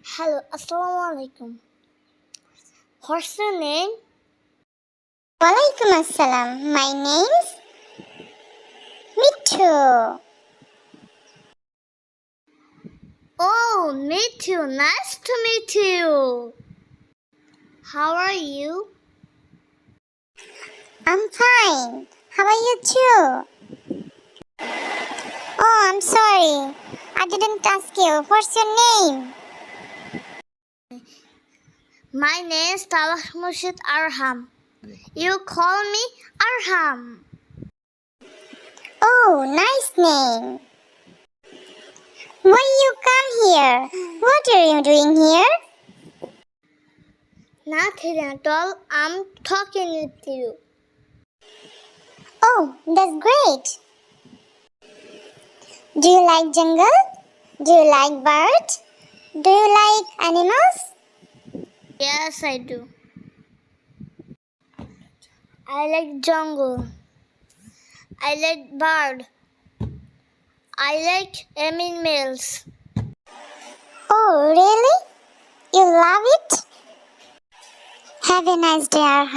Hello, Assalamu alaikum. What's your name? Walaikum assalam. My name's Mithu. Oh, meet you. Nice to meet you. How are you? I'm fine. How are you too? Oh, I'm sorry. I didn't ask you. What's your name? My name is Arham. You call me Arham. Oh, nice name. Why you come here? What are you doing here? Nothing at all. I'm talking with you. Oh, that's great. Do you like jungle? Do you like birds? Do you like animals? Yes, I do. I like jungle. I like bird. I like animals. Oh, really? You love it? Have a nice day, Arham.